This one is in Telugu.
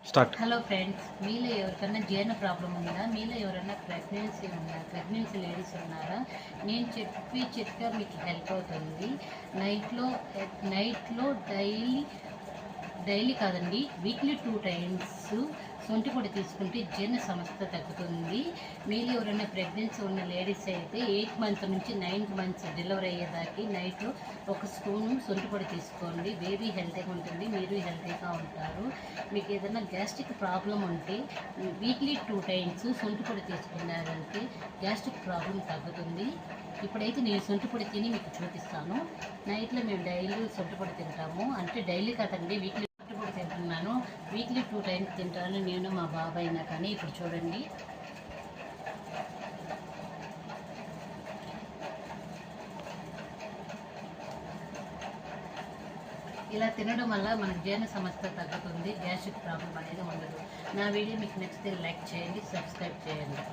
స్టార్ట్. హలో ఫ్రెండ్స్, మీలో ఎవరికన్నా జీర్ణ ప్రాబ్లం ఉందా? మీలో ఎవరైనా ప్రెగ్నెన్సీ లేడీస్ ఉన్నారా? నేను చెప్పి చిట్కా మీకు హెల్ప్ అవుతుంది. నైట్లో నైట్లో డైలీ కాదండి, వీక్లీ 2 టైమ్స్ సొంటి పొడి తీసుకుంటే జీర్ణ సమస్య తగ్గుతుంది. మీరు ఎవరైనా ప్రెగ్నెన్సీ ఉన్న లేడీస్ అయితే 8 మంత్స్ నుంచి 9 మంత్స్ డెలివరీ అయ్యేదానికి నైట్లో 1 స్పూను సొంటి పొడి తీసుకోండి. బేబీ హెల్తీగా ఉంటుంది, మీరు హెల్తీగా ఉంటారు. మీకు ఏదైనా గ్యాస్ట్రిక్ ప్రాబ్లం ఉంటే వీక్లీ 2 టైమ్స్ సొంటి పొడి తీసుకున్నారంటే గ్యాస్ట్రిక్ ప్రాబ్లం తగ్గుతుంది. ఇప్పుడైతే నేను సొంటి పొడి తిని మీకు చూపిస్తాను. నైట్లో మేము డైలీ సొంటి పొడి తింటాము, అంటే డైలీ కాదండి, వీక్లీ సొంటి పొడి తింటున్నాను. వీక్లీ 2 టైమ్స్ తింటాను నేను, మా బాబాయ్ అయినా. కానీ ఇప్పుడు చూడండి, ఇలా తినడం వల్ల మనకు జీర్ణ సమస్య తగ్గుతుంది, గ్యాస్ట్రిక్ ప్రాబ్లం అనేది ఉండదు. నా వీడియో మీకు నచ్చితే లైక్ చేయండి, సబ్స్క్రైబ్ చేయండి.